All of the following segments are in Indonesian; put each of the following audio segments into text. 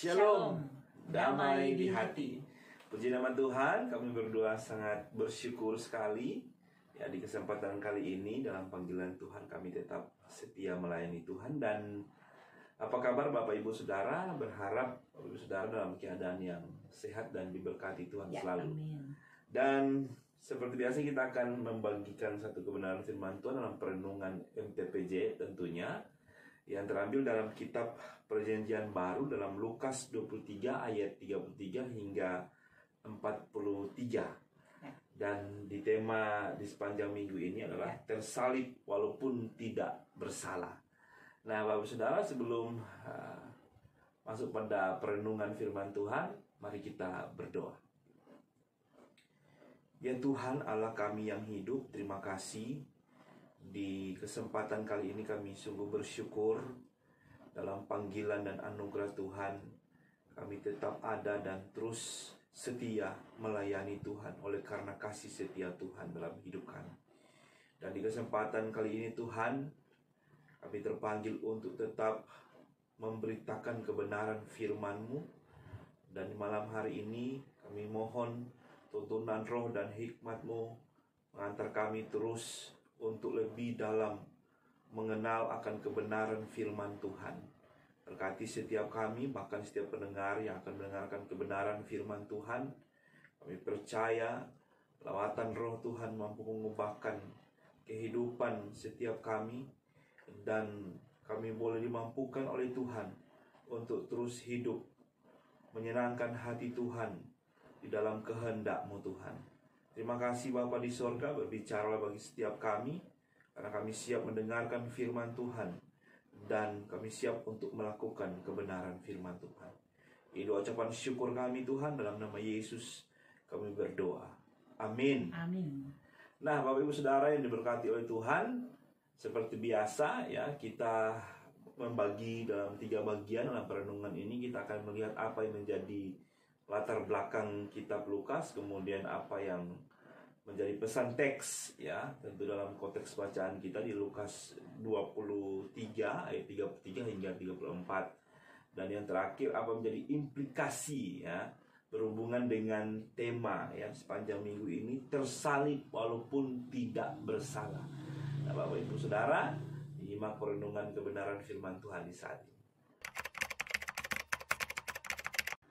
Shalom, damai di hati. Puji nama Tuhan, kami berdua sangat bersyukur sekali ya di kesempatan kali ini dalam panggilan Tuhan kami tetap setia melayani Tuhan. Dan apa kabar Bapak Ibu Saudara? Berharap Bapak Ibu Saudara dalam keadaan yang sehat dan diberkati Tuhan selalu. Amin. Dan seperti biasa kita akan membagikan satu kebenaran firman Tuhan dalam perenungan MTPJ tentunya, yang terambil dalam kitab Perjanjian Baru dalam Lukas 23 ayat 33 hingga 43. Dan di tema di sepanjang minggu ini adalah tersalib walaupun tidak bersalah. Nah, Bapak Saudara, sebelum masuk pada perenungan firman Tuhan, mari kita berdoa. Ya Tuhan Allah kami yang hidup, terima kasih. Di kesempatan kali ini kami sungguh bersyukur dalam panggilan dan anugerah Tuhan. Kami tetap ada dan terus setia melayani Tuhan oleh karena kasih setia Tuhan dalam hidup kami. Dan di kesempatan kali ini Tuhan, kami terpanggil untuk tetap memberitakan kebenaran firman-Mu. Dan di malam hari ini kami mohon tuntunan roh dan hikmat-Mu mengantar kami terus untuk lebih dalam mengenal akan kebenaran firman Tuhan. Berkati setiap kami, bahkan setiap pendengar yang akan mendengarkan kebenaran firman Tuhan. Kami percaya lawatan roh Tuhan mampu mengubahkan kehidupan setiap kami, dan kami boleh dimampukan oleh Tuhan untuk terus hidup menyenangkan hati Tuhan di dalam kehendak-Mu Tuhan. Terima kasih Bapa di sorga, berbicara bagi setiap kami, karena kami siap mendengarkan firman Tuhan, dan kami siap untuk melakukan kebenaran firman Tuhan. Ini ucapan syukur kami Tuhan, dalam nama Yesus kami berdoa. Amin. Amin. Nah, Bapak Ibu Saudara yang diberkati oleh Tuhan, seperti biasa ya, kita membagi dalam 3 bagian dalam perenungan ini. Kita akan melihat apa yang menjadi latar belakang kitab Lukas, kemudian apa yang menjadi pesan teks ya, tentu dalam konteks bacaan kita di Lukas 23 ayat 33 hingga 34. Dan yang terakhir apa menjadi implikasi ya berhubungan dengan tema ya sepanjang minggu ini, tersalib walaupun tidak bersalah. Nah, Bapak Ibu Saudara, nyimak perenungan kebenaran firman Tuhan di saat ini.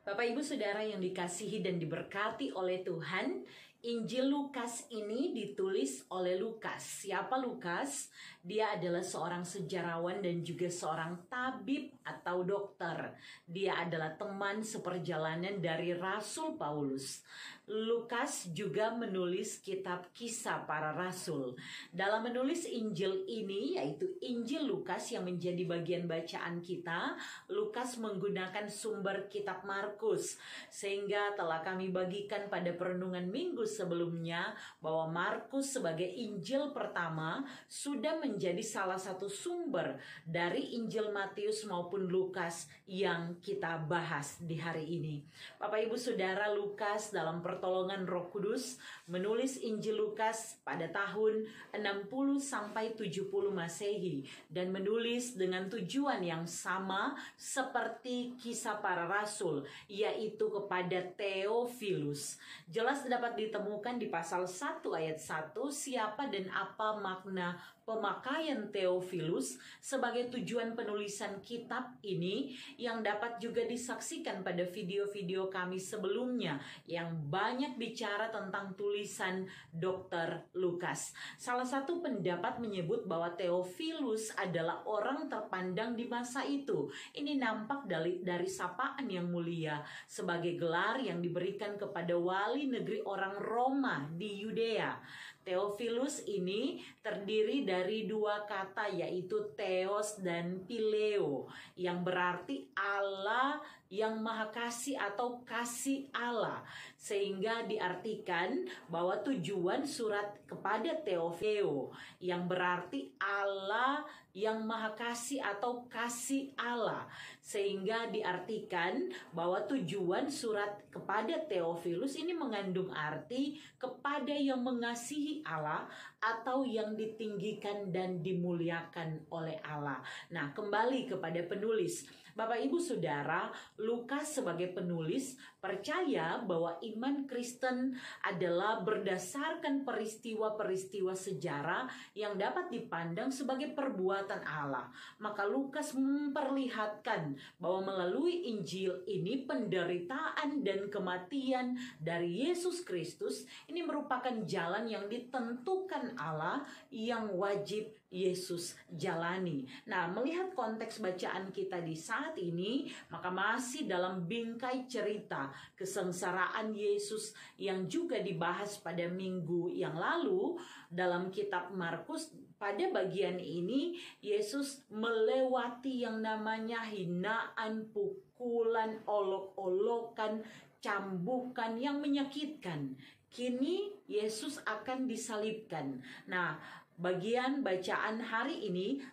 Bapak Ibu Saudara yang dikasihi dan diberkati oleh Tuhan, Injil Lukas ini ditulis oleh Lukas. Siapa Lukas? Dia adalah seorang sejarawan dan juga seorang tabib atau dokter. Dia adalah teman seperjalanan dari Rasul Paulus. Lukas juga menulis kitab Kisah Para Rasul. Dalam menulis Injil ini, yaitu Injil Lukas yang menjadi bagian bacaan kita, Lukas menggunakan sumber kitab Markus, sehingga telah kami bagikan pada perenungan minggu sebelumnya bahwa Markus sebagai Injil pertama sudah menjadi salah satu sumber dari Injil Matius maupun Lukas yang kita bahas di hari ini. Bapak Ibu Saudara, Lukas dalam pertolongan Roh Kudus menulis Injil Lukas pada tahun 60 sampai 70 Masehi dan menulis dengan tujuan yang sama seperti Kisah Para Rasul, yaitu kepada Theophilus. Jelas dapat ditemukan di pasal 1 ayat 1 siapa dan apa makna pemakaian Theophilus sebagai tujuan penulisan kitab ini, yang dapat juga disaksikan pada video-video kami sebelumnya yang banyak bicara tentang tulisan Dr. Lukas. Salah satu pendapat menyebut bahwa Theophilus adalah orang terpandang di masa itu. Ini nampak dari sapaan yang mulia sebagai gelar yang diberikan kepada wali negeri orang Roma di Yudea. Theophilus ini terdiri dari 2 kata, yaitu Theos dan Phileo, yang berarti Allah yang Maha Kasih atau kasih Allah, sehingga diartikan bahwa tujuan surat kepada Theophileo yang berarti Allah yang Maha Kasih atau kasih Allah, sehingga diartikan bahwa tujuan surat kepada Theophilus ini mengandung arti kepada yang mengasihi Allah atau yang ditinggikan dan dimuliakan oleh Allah. Nah, kembali kepada penulis. Bapak Ibu Saudara, Lukas sebagai penulis percaya bahwa iman Kristen adalah berdasarkan peristiwa-peristiwa sejarah yang dapat dipandang sebagai perbuatan Allah. Maka Lukas memperlihatkan bahwa melalui Injil ini penderitaan dan kematian dari Yesus Kristus ini merupakan jalan yang ditentukan Allah yang wajib Yesus jalani. Nah, melihat konteks bacaan kita di saat ini, maka masih dalam bingkai cerita kesengsaraan Yesus yang juga dibahas pada minggu yang lalu dalam kitab Markus. Pada bagian ini, Yesus melewati yang namanya hinaan, pukulan, olok-olokan, cambukan yang menyakitkan. Kini Yesus akan disalibkan. Nah, bagian bacaan hari ini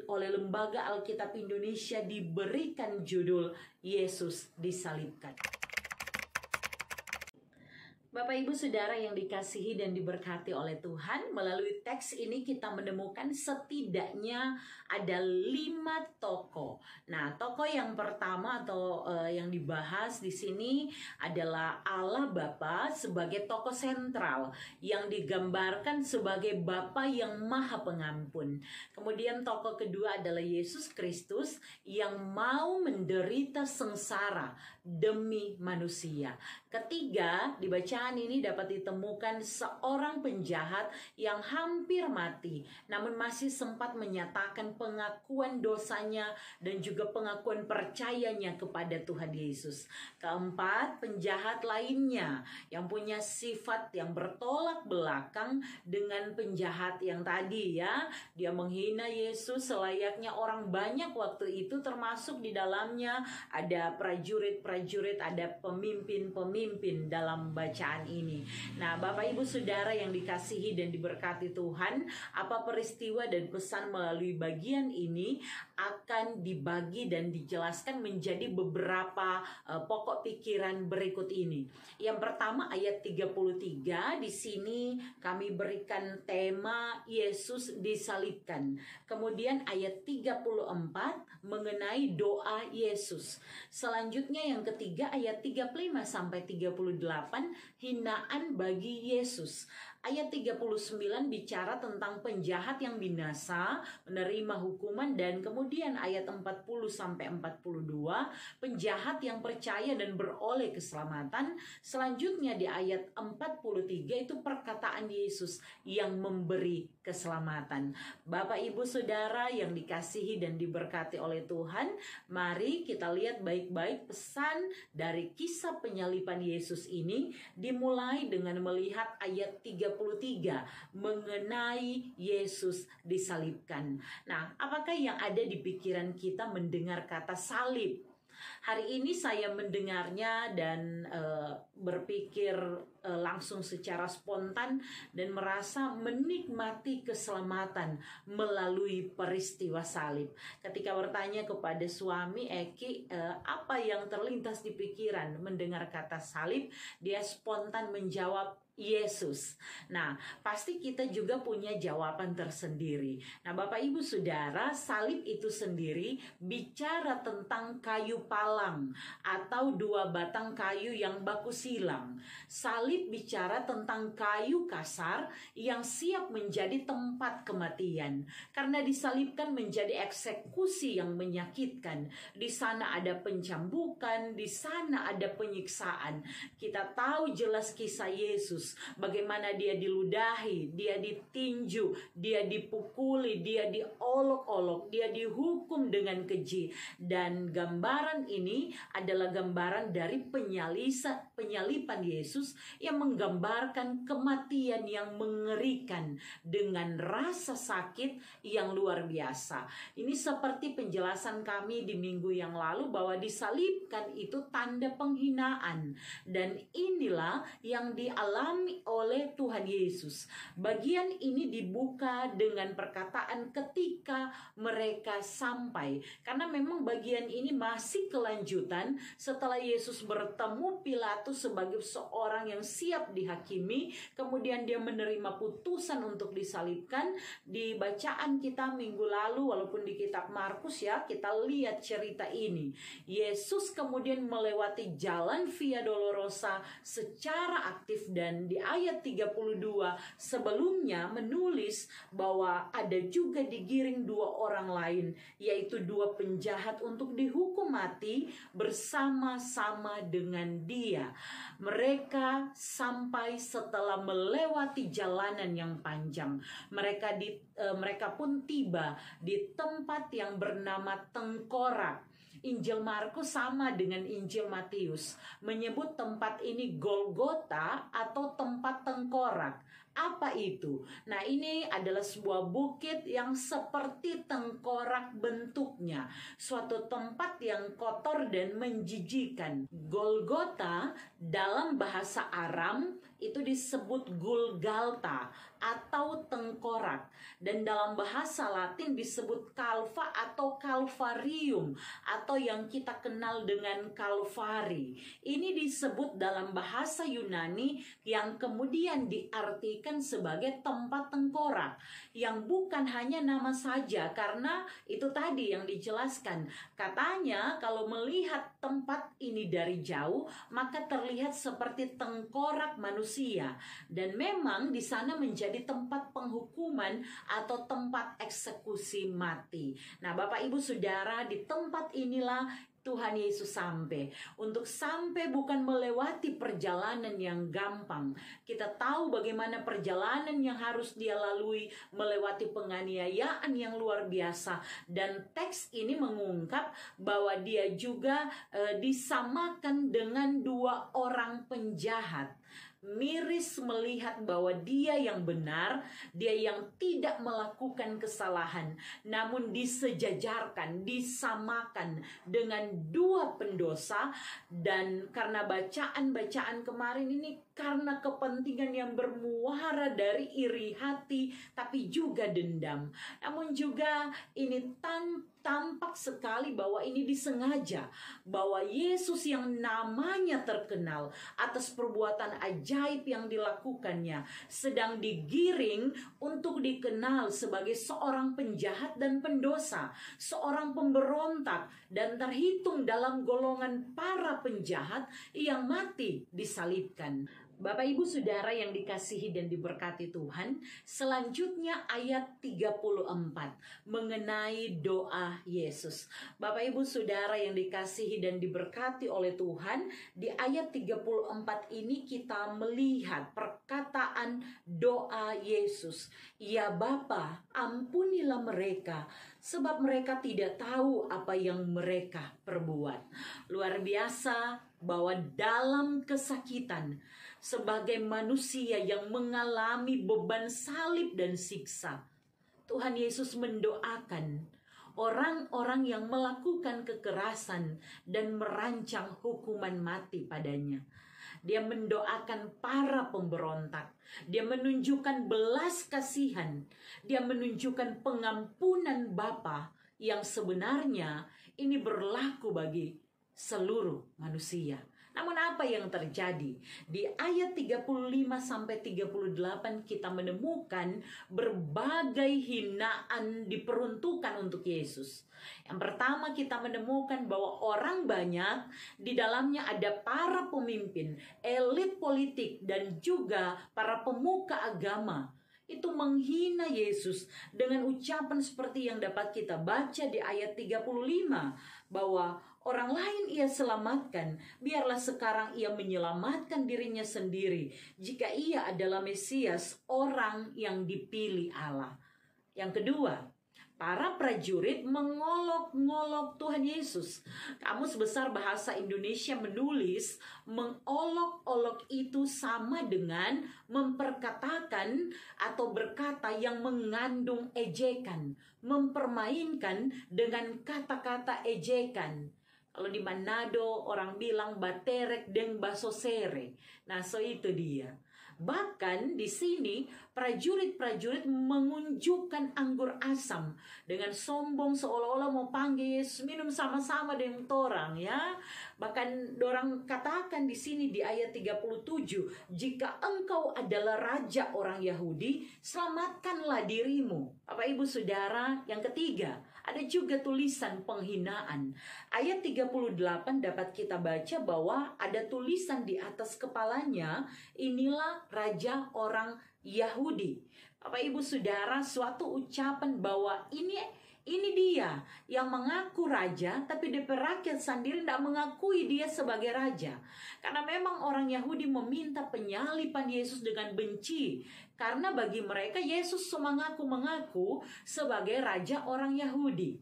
oleh Lembaga Alkitab Indonesia diberikan judul Yesus disalibkan. Bapak Ibu Saudara yang dikasihi dan diberkati oleh Tuhan, melalui teks ini kita menemukan setidaknya ada 5 tokoh. Nah, tokoh yang pertama atau yang dibahas di sini adalah Allah Bapa sebagai tokoh sentral yang digambarkan sebagai Bapa yang Maha Pengampun. Kemudian tokoh kedua adalah Yesus Kristus yang mau menderita sengsara demi manusia. Ketiga, di bacaan ini dapat ditemukan seorang penjahat yang hampir mati, namun masih sempat menyatakan pengakuan dosanya dan juga pengakuan percayanya kepada Tuhan Yesus. Keempat, penjahat lainnya yang punya sifat yang bertolak belakang dengan penjahat yang tadi ya. Dia menghina Yesus selayaknya orang banyak waktu itu, termasuk di dalamnya ada prajurit-prajurit, ada pemimpin-pemimpin dalam bacaan ini. Nah, Bapak Ibu Saudara yang dikasihi dan diberkati Tuhan, apa peristiwa dan pesan melalui bagian ini akan dibagi dan dijelaskan menjadi beberapa pokok pikiran berikut ini. Yang pertama ayat 33, di sini kami berikan tema Yesus disalibkan. Kemudian ayat 34 mengenai doa Yesus. Selanjutnya yang ketiga ayat 35 sampai 38 hinaan bagi Yesus. Ayat 39 bicara tentang penjahat yang binasa menerima hukuman, dan kemudian ayat 40 sampai 42 penjahat yang percaya dan beroleh keselamatan. Selanjutnya di ayat 43 itu perkataan Yesus yang memberi keselamatan. Bapak Ibu Saudara yang dikasihi dan diberkati oleh Tuhan, mari kita lihat baik-baik pesan dari kisah penyaliban Yesus ini dimulai dengan melihat ayat 33 mengenai Yesus disalibkan. Nah, apakah yang ada di pikiran kita mendengar kata salib? Hari ini saya mendengarnya dan berpikir langsung secara spontan dan merasa menikmati keselamatan melalui peristiwa salib. Ketika bertanya kepada suami Eki, apa yang terlintas di pikiran mendengar kata salib, dia spontan menjawab Yesus. Nah, pasti kita juga punya jawaban tersendiri. Nah, Bapak Ibu Saudara, salib itu sendiri bicara tentang kayu palang atau 2 batang kayu yang baku silang. Salib bicara tentang kayu kasar yang siap menjadi tempat kematian. Karena disalibkan menjadi eksekusi yang menyakitkan. Di sana ada pencambukan, di sana ada penyiksaan. Kita tahu jelas kisah Yesus, bagaimana dia diludahi, dia ditinju, dia dipukuli, dia diolok-olok, dia dihukum dengan keji. Dan gambaran ini adalah gambaran dari penyaliban Yesus yang menggambarkan kematian yang mengerikan dengan rasa sakit yang luar biasa. Ini seperti penjelasan kami di minggu yang lalu bahwa disalibkan itu tanda penghinaan, dan inilah yang dialami dialami oleh Tuhan Yesus. Bagian ini dibuka dengan perkataan ketika mereka sampai. Karena memang bagian ini masih kelanjutan setelah Yesus bertemu Pilatus sebagai seorang yang siap dihakimi. Kemudian dia menerima putusan untuk disalibkan. Di bacaan kita minggu lalu, walaupun di kitab Markus ya, kita lihat cerita ini. Yesus kemudian melewati jalan Via Dolorosa secara aktif, dan di ayat 32 sebelumnya menulis bahwa ada juga digiring dua orang lain, yaitu dua penjahat untuk dihukum mati bersama-sama dengan dia. Mereka sampai setelah melewati jalanan yang panjang. Mereka pun tiba di tempat yang bernama Tengkorak. Injil Markus sama dengan Injil Matius, menyebut tempat ini Golgota atau tempat tengkorak. Apa itu? Nah, ini adalah sebuah bukit yang seperti tengkorak bentuknya, suatu tempat yang kotor dan menjijikan. Golgota dalam bahasa Aram itu disebut Gulgalta atau tengkorak, dan dalam bahasa Latin disebut Calva atau Calvarium atau yang kita kenal dengan Kalvari. Ini disebut dalam bahasa Yunani yang kemudian diartikan sebagai tempat tengkorak, yang bukan hanya nama saja, karena itu tadi yang dijelaskan. Katanya kalau melihat tempat ini dari jauh maka terlihat seperti tengkorak manusia, dan memang di sana menjadi tempat penghukuman atau tempat eksekusi mati. Nah, Bapak Ibu Saudara, di tempat inilah Tuhan Yesus sampai. Untuk sampai bukan melewati perjalanan yang gampang. Kita tahu bagaimana perjalanan yang harus dia lalui, melewati penganiayaan yang luar biasa. Dan teks ini mengungkap bahwa dia juga disamakan dengan dua orang penjahat. Miris melihat bahwa dia yang benar, dia yang tidak melakukan kesalahan, namun disejajarkan, disamakan dengan dua pendosa. Dan karena bacaan-bacaan kemarin ini, karena kepentingan yang bermuara dari iri hati, tapi juga dendam. Namun juga ini tampak sekali bahwa ini disengaja, bahwa Yesus yang namanya terkenal atas perbuatan ajaib yang dilakukannya sedang digiring untuk dikenal sebagai seorang penjahat dan pendosa, seorang pemberontak, dan terhitung dalam golongan para penjahat yang mati disalibkan. Bapak Ibu Saudara yang dikasihi dan diberkati Tuhan, selanjutnya ayat 34 mengenai doa Yesus. Bapak Ibu Saudara yang dikasihi dan diberkati oleh Tuhan, di ayat 34 ini kita melihat perkataan doa Yesus. Ya Bapa, ampunilah mereka, sebab mereka tidak tahu apa yang mereka perbuat. Luar biasa bahwa dalam kesakitan, sebagai manusia yang mengalami beban salib dan siksa, Tuhan Yesus mendoakan orang-orang yang melakukan kekerasan dan merancang hukuman mati padanya. Dia mendoakan para pemberontak. Dia menunjukkan belas kasihan. Dia menunjukkan pengampunan Bapa yang sebenarnya ini berlaku bagi seluruh manusia. Namun apa yang terjadi? Di ayat 35-38 kita menemukan berbagai hinaan diperuntukkan untuk Yesus. Yang pertama, kita menemukan bahwa orang banyak, di dalamnya ada para pemimpin, elit politik, dan juga para pemuka agama. Itu menghina Yesus dengan ucapan seperti yang dapat kita baca di ayat 35, bahwa orang lain ia selamatkan, biarlah sekarang ia menyelamatkan dirinya sendiri jika ia adalah Mesias, orang yang dipilih Allah. Yang kedua, para prajurit mengolok-ngolok Tuhan Yesus. Kamus Besar Bahasa Indonesia menulis mengolok-olok itu sama dengan memperkatakan atau berkata yang mengandung ejekan, mempermainkan dengan kata-kata ejekan. Kalau di Manado orang bilang baterek deng basosere. Nah, so itu dia. Bahkan di sini prajurit-prajurit mengunjukkan anggur asam dengan sombong seolah-olah mau panggil Yesus minum sama-sama dengan torang ya. Bahkan dorang katakan di sini di ayat 37, jika engkau adalah raja orang Yahudi, selamatkanlah dirimu. Bapak Ibu Saudara, yang ketiga, ada juga tulisan penghinaan. Ayat 38 dapat kita baca bahwa ada tulisan di atas kepalanya, inilah raja orang Yahudi. Bapak Ibu Saudara, suatu ucapan bahwa ini dia yang mengaku raja, tapi DPR rakyat sendiri tidak mengakui dia sebagai raja. Karena memang orang Yahudi meminta penyaliban Yesus dengan benci. Karena bagi mereka Yesus mengaku sebagai raja orang Yahudi.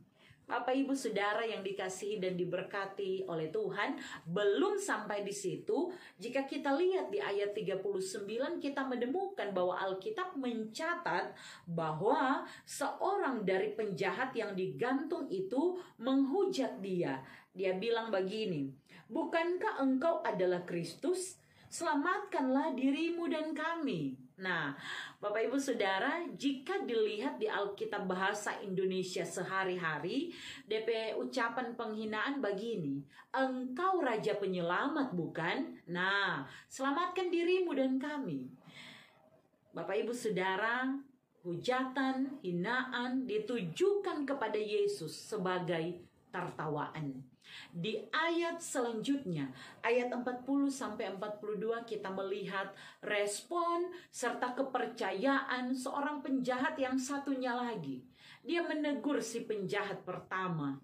Bapak Ibu Saudara yang dikasihi dan diberkati oleh Tuhan, belum sampai di situ. Jika kita lihat di ayat 39, kita menemukan bahwa Alkitab mencatat bahwa seorang dari penjahat yang digantung itu menghujat dia. Dia bilang begini, bukankah engkau adalah Kristus? Selamatkanlah dirimu dan kami. Nah, Bapak Ibu Saudara, jika dilihat di Alkitab bahasa Indonesia sehari-hari, DP ucapan penghinaan begini, engkau raja penyelamat bukan? Nah, selamatkan dirimu dan kami. Bapak Ibu Saudara, hujatan, hinaan ditujukan kepada Yesus sebagai tertawaan. Di ayat selanjutnya, ayat 40-42 kita melihat respon serta kepercayaan seorang penjahat yang satunya lagi. Dia menegur si penjahat pertama.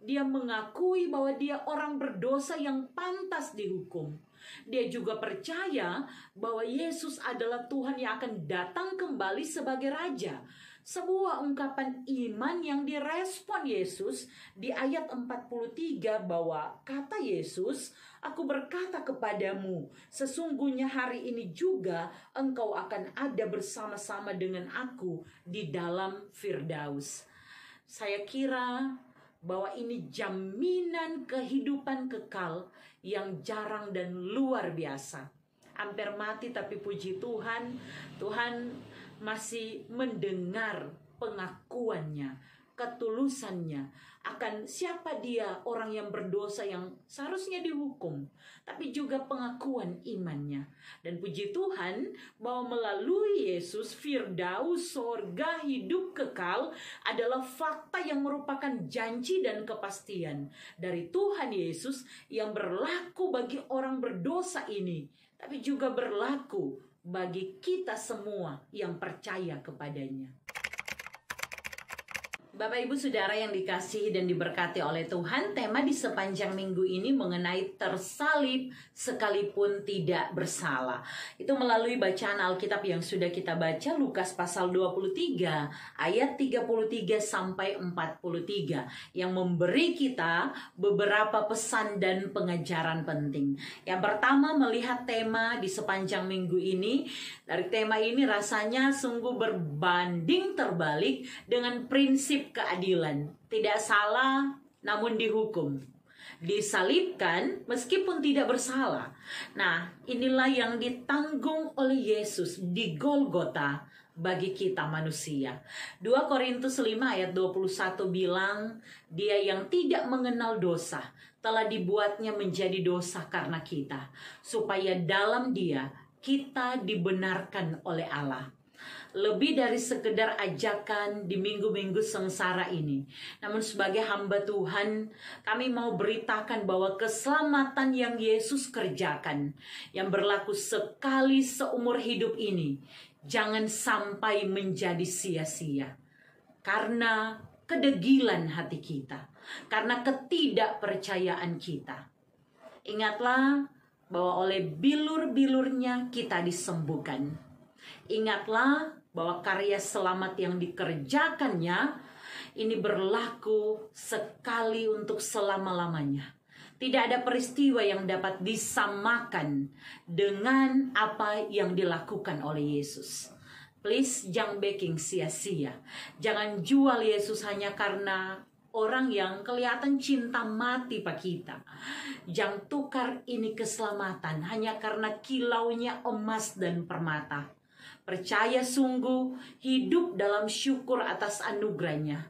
Dia mengakui bahwa dia orang berdosa yang pantas dihukum. Dia juga percaya bahwa Yesus adalah Tuhan yang akan datang kembali sebagai raja. Sebuah ungkapan iman yang direspon Yesus di ayat 43 bahwa kata Yesus, aku berkata kepadamu, sesungguhnya hari ini juga engkau akan ada bersama-sama dengan aku di dalam Firdaus. Saya kira bahwa ini jaminan kehidupan kekal yang jarang dan luar biasa. Hampir mati tapi puji Tuhan, Tuhan masih mendengar pengakuannya, ketulusannya akan siapa dia orang yang berdosa yang seharusnya dihukum, tapi juga pengakuan imannya. Dan puji Tuhan bahwa melalui Yesus, Firdaus, sorga, hidup kekal adalah fakta yang merupakan janji dan kepastian dari Tuhan Yesus yang berlaku bagi orang berdosa ini, tapi juga berlaku bagi kita semua yang percaya kepadanya. Bapak Ibu Saudara yang dikasihi dan diberkati oleh Tuhan, tema di sepanjang minggu ini mengenai tersalib sekalipun tidak bersalah. Itu melalui bacaan Alkitab yang sudah kita baca, Lukas pasal 23 ayat 33 sampai 43 yang memberi kita beberapa pesan dan pengajaran penting. Yang pertama, melihat tema di sepanjang minggu ini. Dari tema ini rasanya sungguh berbanding terbalik dengan prinsip keadilan. Tidak salah namun dihukum. Disalibkan meskipun tidak bersalah. Nah, inilah yang ditanggung oleh Yesus di Golgota bagi kita manusia. 2 Korintus 5 ayat 21 bilang, dia yang tidak mengenal dosa telah dibuatnya menjadi dosa karena kita, supaya dalam dia kita dibenarkan oleh Allah. Lebih dari sekedar ajakan di minggu-minggu sengsara ini. Namun sebagai hamba Tuhan, kami mau beritakan bahwa keselamatan yang Yesus kerjakan, yang berlaku sekali seumur hidup ini, jangan sampai menjadi sia-sia. Karena kedegilan hati kita, karena ketidakpercayaan kita. Ingatlah bahwa oleh bilur-bilurnya kita disembuhkan. Ingatlah bahwa karya selamat yang dikerjakannya ini berlaku sekali untuk selama-lamanya. Tidak ada peristiwa yang dapat disamakan dengan apa yang dilakukan oleh Yesus. Please, jangan backing sia-sia. Jangan jual Yesus hanya karena orang yang kelihatan cinta mati pak kita, yang tukar ini keselamatan hanya karena kilaunya emas dan permata. Percaya sungguh, hidup dalam syukur atas anugerahnya.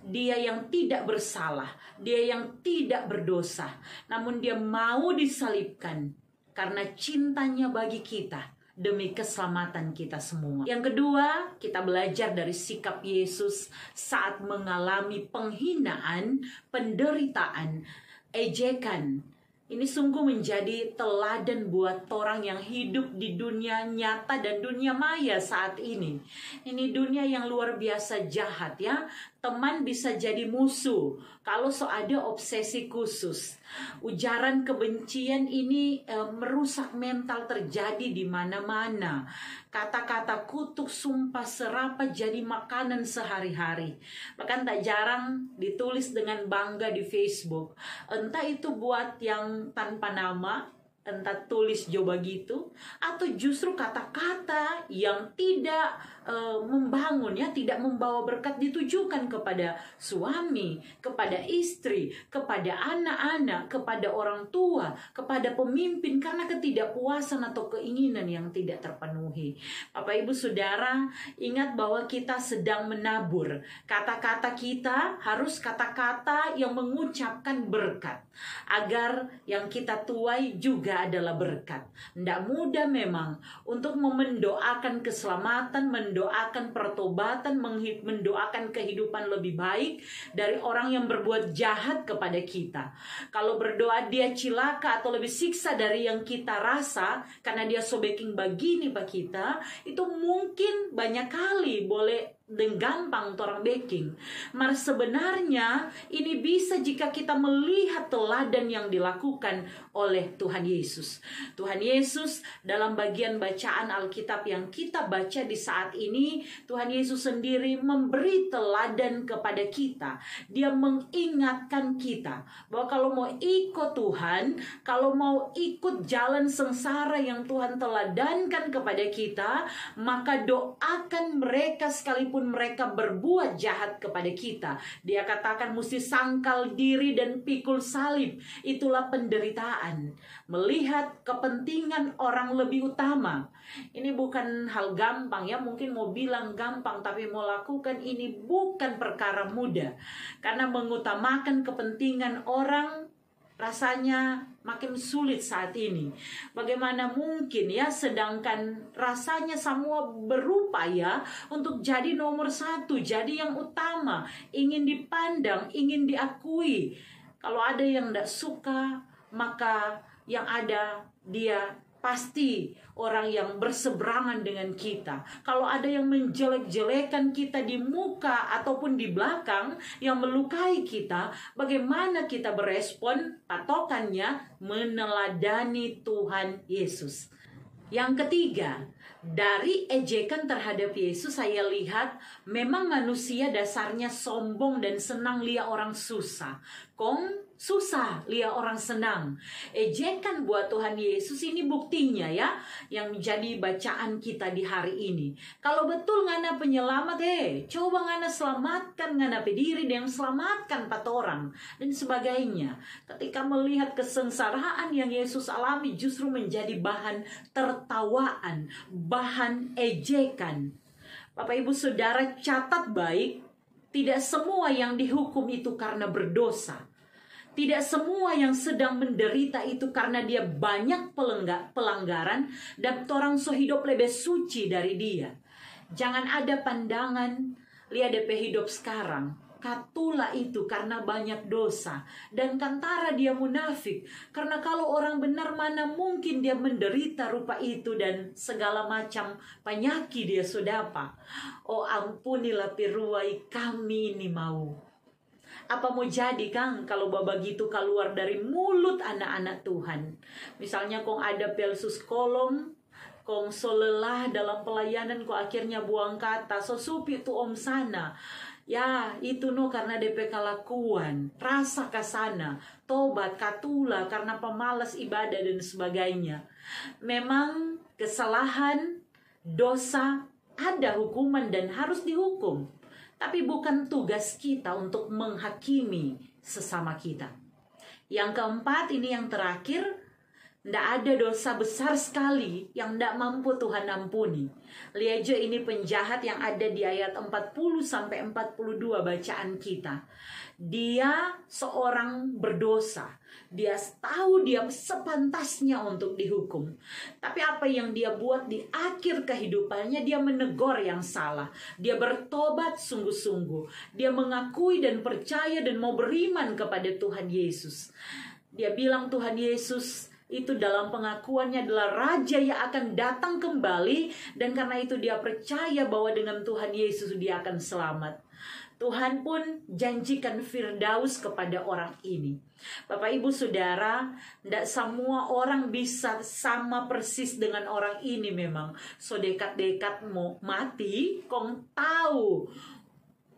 Dia yang tidak bersalah, dia yang tidak berdosa, namun dia mau disalibkan karena cintanya bagi kita, demi keselamatan kita semua. Yang kedua, kita belajar dari sikap Yesus saat mengalami penghinaan, penderitaan, ejekan. Ini sungguh menjadi teladan buat orang yang hidup di dunia nyata dan dunia maya saat ini. Ini dunia yang luar biasa jahat ya. Teman bisa jadi musuh kalau ada obsesi khusus. Ujaran kebencian ini merusak mental terjadi di mana-mana. Kata-kata kutuk, sumpah serapah jadi makanan sehari-hari. Bahkan tak jarang ditulis dengan bangga di Facebook. Entah itu buat yang tanpa nama, entah tulis coba gitu, atau justru kata-kata yang tidak membangun ya, tidak membawa berkat ditujukan kepada suami, kepada istri, kepada anak-anak, kepada orang tua, kepada pemimpin karena ketidakpuasan atau keinginan yang tidak terpenuhi. Bapak Ibu Saudara, ingat bahwa kita sedang menabur. Kata-kata kita harus kata-kata yang mengucapkan berkat, agar yang kita tuai juga adalah berkat. Tidak mudah memang untuk mendoakan keselamatan, mendoakan pertobatan, mendoakan kehidupan lebih baik dari orang yang berbuat jahat kepada kita. Kalau berdoa dia cilaka atau lebih siksa dari yang kita rasa karena dia sobeking begini pak kita, itu mungkin banyak kali boleh dengan gampang orang baking. Mar sebenarnya ini bisa jika kita melihat teladan yang dilakukan oleh Tuhan Yesus. Tuhan Yesus dalam bagian bacaan Alkitab yang kita baca di saat ini, Tuhan Yesus sendiri memberi teladan kepada kita. Dia mengingatkan kita bahwa kalau mau ikut Tuhan, kalau mau ikut jalan sengsara yang Tuhan teladankan kepada kita, maka doakan mereka sekalipun mereka berbuat jahat kepada kita. Dia katakan mesti sangkal diri dan pikul salib. Itulah penderitaan. Melihat kepentingan orang lebih utama. Ini bukan hal gampang ya. Mungkin mau bilang gampang, tapi mau lakukan ini bukan perkara mudah. Karena mengutamakan kepentingan orang rasanya makin sulit saat ini. Bagaimana mungkin ya, sedangkan rasanya semua berupaya untuk jadi nomor satu, jadi yang utama, ingin dipandang, ingin diakui. Kalau ada yang tidak suka, maka yang ada dia pasti orang yang berseberangan dengan kita. Kalau ada yang menjelek-jelekan kita di muka ataupun di belakang, yang melukai kita, bagaimana kita berespon? Patokannya meneladani Tuhan Yesus. Yang ketiga, dari ejekan terhadap Yesus saya lihat memang manusia dasarnya sombong dan senang lihat orang susah. Susah lihat orang senang. Ejekan buat Tuhan Yesus ini buktinya ya, yang menjadi bacaan kita di hari ini. Kalau betul ngana penyelamat, coba ngana selamatkan ngana pediri dan selamatkan 4 orang dan sebagainya. Ketika melihat kesengsaraan yang Yesus alami justru menjadi bahan tertawaan, bahan ejekan. Bapak Ibu Saudara, catat baik, tidak semua yang dihukum itu karena berdosa. Tidak semua yang sedang menderita itu karena dia banyak pelanggaran dan orang sehidup lebih suci dari dia. Jangan ada pandangan, lihat DP hidup sekarang, katulah itu karena banyak dosa. Dan kantara dia munafik. Karena kalau orang benar mana mungkin dia menderita rupa itu dan segala macam penyakit dia sudapa. Oh ampunilah piruai kami ini mau. Apa mau jadi Kang kalau begitu keluar dari mulut anak-anak Tuhan? Misalnya kong ada pelsus kolom, kong so lelah dalam pelayanan, kok akhirnya buang kata, so supi tu om sana. Ya itu karena DP kelakuan, rasa kasana, tobat, katula karena pemalas ibadah dan sebagainya. Memang kesalahan, dosa, ada hukuman dan harus dihukum. Tapi bukan tugas kita untuk menghakimi sesama kita. Yang keempat, ini yang terakhir, tidak ada dosa besar sekali yang tidak mampu Tuhan ampuni. Lihat aja ini penjahat yang ada di ayat 40-42 bacaan kita. Dia seorang berdosa. Dia tahu dia sepantasnya untuk dihukum. Tapi apa yang dia buat di akhir kehidupannya, dia menegur yang salah. Dia bertobat sungguh-sungguh. Dia mengakui dan percaya dan mau beriman kepada Tuhan Yesus. Dia bilang Tuhan Yesus itu dalam pengakuannya adalah Raja yang akan datang kembali. Dan karena itu dia percaya bahwa dengan Tuhan Yesus dia akan selamat. Tuhan pun janjikan Firdaus kepada orang ini. Bapak Ibu Saudara, tidak semua orang bisa sama persis dengan orang ini memang. So dekat-dekat mau mati, kong tahu.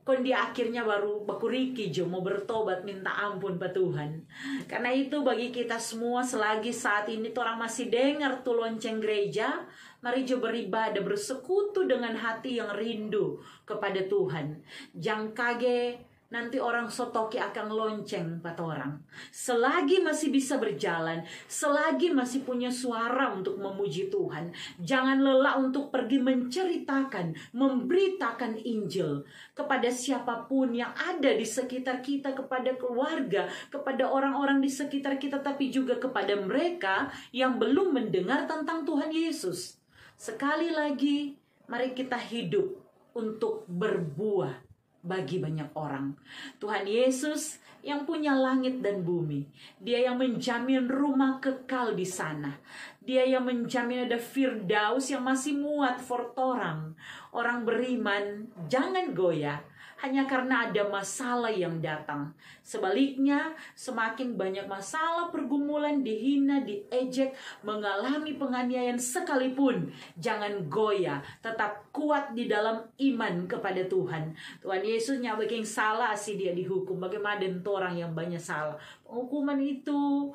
Kon di akhirnya baru bakuriki jo mau bertobat minta ampun Pak Tuhan. Karena itu bagi kita semua selagi saat ini orang masih dengar tuh lonceng gereja, mari jo beribadah bersekutu dengan hati yang rindu kepada Tuhan. Jangan kaget nanti orang sotoki akan lonceng Pak orang. Selagi masih bisa berjalan, selagi masih punya suara untuk memuji Tuhan, jangan lelah untuk pergi menceritakan, memberitakan Injil kepada siapapun yang ada di sekitar kita, kepada keluarga, kepada orang-orang di sekitar kita, tapi juga kepada mereka yang belum mendengar tentang Tuhan Yesus. Sekali lagi, mari kita hidup untuk berbuah bagi banyak orang. Tuhan Yesus yang punya langit dan bumi. Dia yang menjamin rumah kekal di sana. Dia yang menjamin ada Firdaus yang masih muat for torang. Orang beriman jangan goyah hanya karena ada masalah yang datang. Sebaliknya, semakin banyak masalah, pergumulan, dihina, diejek, mengalami penganiayaan sekalipun, jangan goyah, tetap kuat di dalam iman kepada Tuhan. Tuhan Yesus nyawa yang salah sih dia dihukum. Bagaimana dengan orang yang banyak salah? Hukuman itu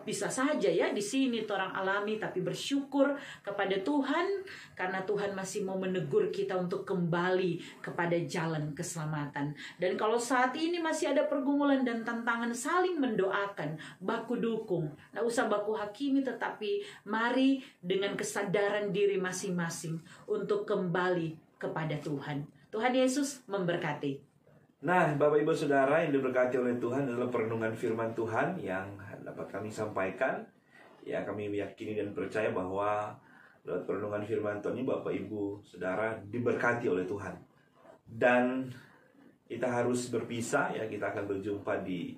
bisa saja ya di sini orang alami, tapi bersyukur kepada Tuhan karena Tuhan masih mau menegur kita untuk kembali kepada jalan keselamatan. Dan kalau saat ini masih ada pergumulan dan tantangan, saling mendoakan, baku dukung. Nggak usah baku hakimi, tetapi mari dengan kesadaran diri masing-masing untuk kembali kepada Tuhan. Tuhan Yesus memberkati. Nah, Bapak Ibu Saudara yang diberkati oleh Tuhan, adalah perenungan firman Tuhan yang dapat kami sampaikan. Ya, kami meyakini dan percaya bahwa lewat perenungan firman Tuhan ini Bapak Ibu Saudara diberkati oleh Tuhan. Dan kita harus berpisah ya, kita akan berjumpa di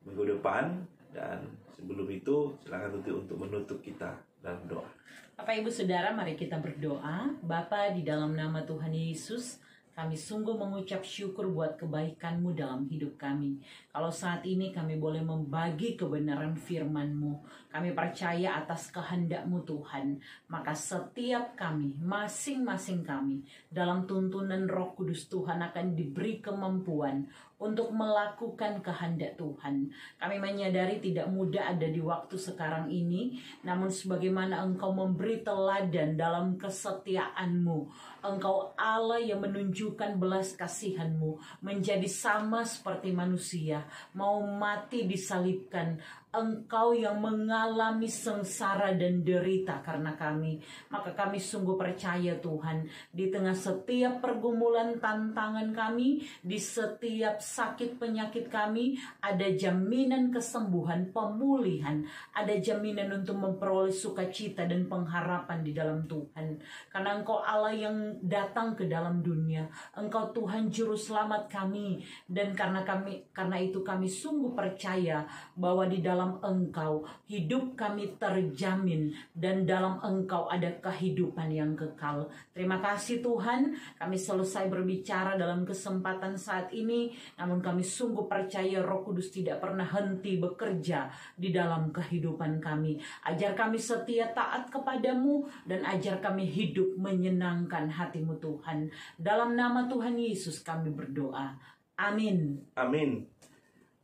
minggu depan. Dan sebelum itu silakan untuk menutup kita dalam doa. Bapak Ibu Saudara, mari kita berdoa. Bapa, di dalam nama Tuhan Yesus, kami sungguh mengucap syukur buat kebaikan-Mu dalam hidup kami. Kalau saat ini kami boleh membagi kebenaran firman-Mu, kami percaya atas kehendak-Mu Tuhan. Maka setiap kami, masing-masing kami, dalam tuntunan Roh Kudus Tuhan akan diberi kemampuan untuk melakukan kehendak Tuhan. Kami menyadari tidak mudah ada di waktu sekarang ini, namun sebagaimana Engkau memberi teladan dalam kesetiaan-Mu, Engkau Allah yang menunjukkan belas kasihan-Mu, menjadi sama seperti manusia, mau mati disalibkan. Engkau yang mengalami sengsara dan derita karena kami. Maka kami sungguh percaya Tuhan, di tengah setiap pergumulan tantangan kami, di setiap sakit penyakit kami, ada jaminan kesembuhan, pemulihan, ada jaminan untuk memperoleh sukacita dan pengharapan di dalam Tuhan. Karena Engkau Allah yang datang ke dalam dunia, Engkau Tuhan juru selamat kami, dan karena itu kami sungguh percaya bahwa di dalam Engkau hidup kami terjamin, dan dalam Engkau ada kehidupan yang kekal. Terima kasih Tuhan, kami selesai berbicara dalam kesempatan saat ini, namun kami sungguh percaya Roh Kudus tidak pernah henti bekerja di dalam kehidupan kami. Ajar kami setia taat kepadamu, dan ajar kami hidup menyenangkan hatimu Tuhan. Dalam nama Tuhan Yesus kami berdoa. Amin. Amin.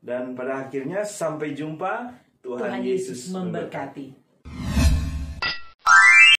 Dan pada akhirnya sampai jumpa. Tuhan Yesus memberkati.